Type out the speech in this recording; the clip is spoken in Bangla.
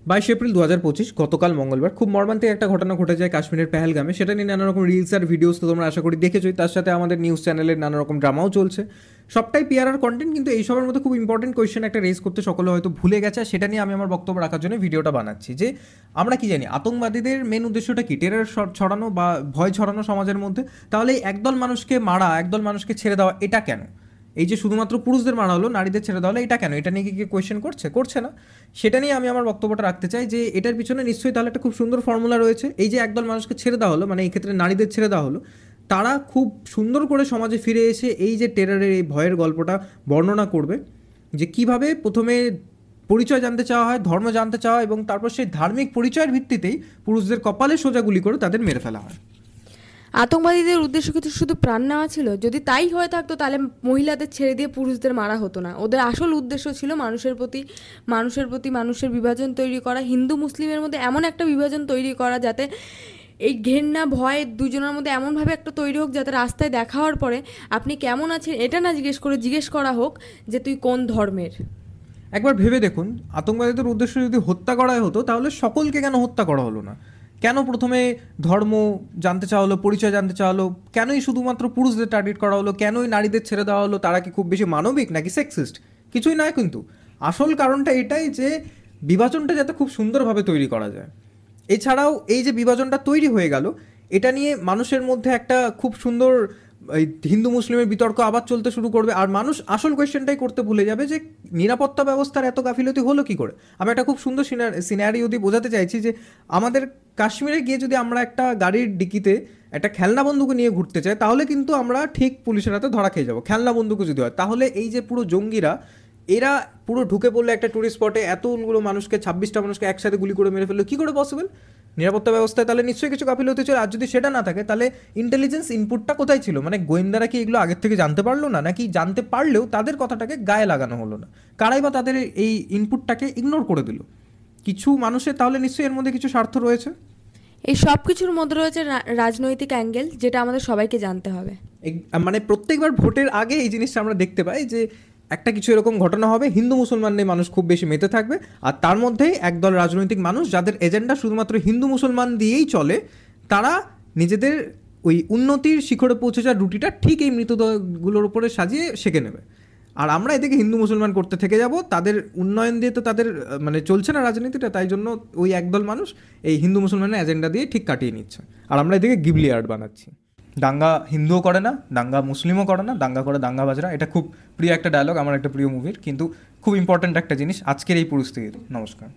22 এপ্রিল 2025 গতকাল মঙ্গলবার খুব মর্মান্তিক একটা ঘটনা ঘটে যায় কাশ্মীরের পেহেলগামে। সেটা নিয়ে নানা রকম রিলস আর ভিডিওস তো তোমরা আশা করি দেখেছোই। তার সাথে আমাদের নিউজ চ্যানেলের নানা রকম ড্রামাও চলছে। সবটাই পিআর আর কন্টেন্ট, কিন্তু এই সবার মধ্যে খুব ইম্পর্টেন্ট কোয়েশ্চেন একটা রেজ করতে সকলে হয়তো ভুলে গেছে। আর সেটা নিয়ে আমি আমার বক্তব্য রাখার জন্য ভিডিওটা বানাচ্ছি যে আমরা কি জানি আতঙ্কবাদীদের মেন উদ্দেশ্যটা কি? টেরর ছড়ানো বা ভয় ছড়ানো সমাজের মধ্যে। তাহলে এই একদল মানুষকে মারা, একদল মানুষকে ছেড়ে দেওয়া, এটা কেন? এই যে শুধুমাত্র পুরুষদের মারা হলো, নারীদের ছেড়ে দেওয়া হলো, এটা কেন? এটা নিয়ে কি কোয়েশ্চেন করছে না? সেটা নিয়ে আমি আমার বক্তব্যটা রাখতে চাই যে এটার পিছনে নিশ্চয়ই তাহলে একটা খুব সুন্দর ফর্মুলা রয়েছে। এই যে একদল মানুষকে ছেড়ে দেওয়া হলো, মানে এই ক্ষেত্রে নারীদের ছেড়ে দেওয়া হলো, তারা খুব সুন্দর করে সমাজে ফিরে এসে এই যে টেররের এই ভয়ের গল্পটা বর্ণনা করবে, যে কিভাবে প্রথমে পরিচয় জানতে চাওয়া হয়, ধর্ম জানতে চাওয়া, এবং তারপর সেই ধার্মিক পরিচয়ের ভিত্তিতেই পুরুষদের কপালে সোজা গুলি করে তাদের মেরে ফেলা হয়। আতঙ্কবাদীদের উদ্দেশ্য কিন্তু শুধু প্রাণ নেওয়া ছিল? যদি তাই হয়ে থাকতো তাহলে মহিলাদের ছেড়ে দিয়ে পুরুষদের মারা হতো না। ওদের আসল উদ্দেশ্য ছিল মানুষের বিভাজন তৈরি করা, হিন্দু মুসলিমের মধ্যে এমন একটা বিভাজন তৈরি করা যাতে এই ঘেন্না ভয় দুজনের মধ্যে এমনভাবে একটা তৈরি হোক যাতে রাস্তায় দেখা হওয়ার পরে আপনি কেমন আছেন এটা না জিজ্ঞেস করা হোক যে তুই কোন ধর্মের। একবার ভেবে দেখুন, আতঙ্কবাদীদের উদ্দেশ্য যদি হত্যা করাই হতো তাহলে সকলকে কেন হত্যা করা হলো না? কেন প্রথমে ধর্ম জানতে চাওয়া হলো, পরিচয় জানতে চাওয়া হলো? কেনই শুধুমাত্র পুরুষদের টার্গেট করা হলো? কেনই নারীদের ছেড়ে দেওয়া হলো? তারা কি খুব বেশি মানবিক নাকি সেক্সিস্ট? কিছুই নয়, কিন্তু আসল কারণটা এটাই যে বিভাজনটা যাতে খুব সুন্দরভাবে তৈরি করা যায়। এছাড়াও এই যে বিভাজনটা তৈরি হয়ে গেল, এটা নিয়ে মানুষের মধ্যে একটা খুব সুন্দর এই হিন্দু মুসলিমের বিতর্ক আবার চলতে শুরু করবে। আর মানুষ আসল কোয়েশ্চেনটাই করতে ভুলে যাবে যে নিরাপত্তা ব্যবস্থার এত গাফিলতি হলো কি করে। আমি একটা খুব সুন্দর সিনারিও দিয়ে বোঝাতে চাইছি যে আমাদের কাশ্মীরে গিয়ে যদি আমরা একটা গাড়ির ডিকিতে একটা খেলনা বন্দুক নিয়ে ঘুরতে চাই, তাহলে কিন্তু আমরা ঠিক পুলিশের হাতে ধরা খেয়ে যাবো। খেলনা বন্দুকও যদি হয়, তাহলে এই যে পুরো জঙ্গিরা এরা পুরো ঢুকে পড়লে একটা টুরিস্ট স্পটে, এতগুলো মানুষকে 26টা মানুষকে একসাথে গুলি করে মেরে ফেললো, কী করে পসিবল? নিরাপত্তা ব্যবস্থায় তাহলে নিশ্চয়ই কিছু গাফিলতি ছিল। আর যদি সেটা না থাকে তাহলে ইন্টেলিজেন্স ইনপুটটা কোথায় ছিল? মানে গোয়েন্দারা কি এগুলো আগের থেকে জানতে পারলো না, নাকি জানতে পারলেও তাদের কথাটাকে গায়ে লাগানো হলো না? কারাই বা তাদের এই ইনপুটটাকে ইগনোর করে দিল? কিছু মানুষের তাহলে নিশ্চয়ই এর মধ্যে কিছু স্বার্থ রয়েছে। এই সব কিছুর মধ্যে রয়েছে রাজনৈতিক অ্যাঙ্গেল, যেটা আমাদের সবাইকে জানতে হবে। মানে প্রত্যেকবার ভোটের আগে এই জিনিসটা আমরা দেখতে পাই যে একটা কিছু এরকম ঘটনা হবে, হিন্দু মুসলমান নিয়ে মানুষ খুব বেশি মেতে থাকবে, আর তার মধ্যেই একদল রাজনৈতিক মানুষ যাদের এজেন্ডা শুধুমাত্র হিন্দু মুসলমান দিয়েই চলে, তারা নিজেদের ওই উন্নতির শিখরে পৌঁছে যাওয়ার রুটিটা ঠিক এই মৃতদেহগুলোর উপরে সাজিয়ে সেঁকে নেবে। আর আমরা এদিকে হিন্দু মুসলমান করতে থেকে যাব। তাদের উন্নয়ন দিয়ে তো তাদের মানে চলছে না রাজনীতিটা, তাই জন্য ওই একদল মানুষ এই হিন্দু মুসলমানের এজেন্ডা দিয়ে ঠিক কাটিয়ে নিচ্ছে। আর আমরা এদিকে গিবলি আর্ট বানাচ্ছি। দাঙ্গা হিন্দুও করে না, দাঙ্গা মুসলিমও করে না, দাঙ্গা করে দাঙ্গাবাজরা। এটা খুব প্রিয় একটা ডায়লগ, আমার একটা প্রিয় মুভির, কিন্তু খুব ইম্পর্ট্যান্ট একটা জিনিস আজকের এই পরিস্থিতির। নমস্কার।